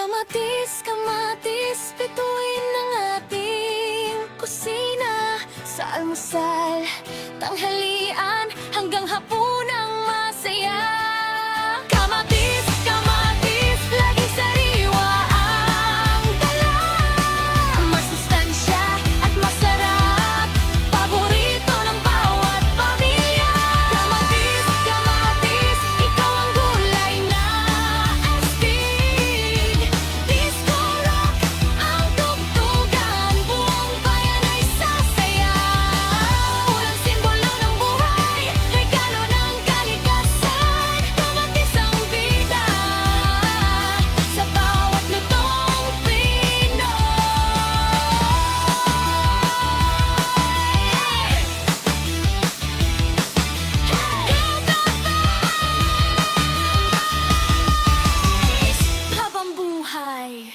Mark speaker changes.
Speaker 1: Kamatis, kamatis, bituin ng ating kusina. Sa almusal, tanghalian, hanggang hapunang masaya. Kamatis, kamatis, laging sariwa ang dala. Masustansya at masarap, paborito ng bawat pamilya. Kamatis, kamatis, ikaw ang gulay na astig. Disco rock ang tugtugan, buong bayan ay sasaya. Unang simbolo ng buhay, regalo ng kalikasan. Kamatis ang bida sa bawat lutong Pinoy. Habang buhay.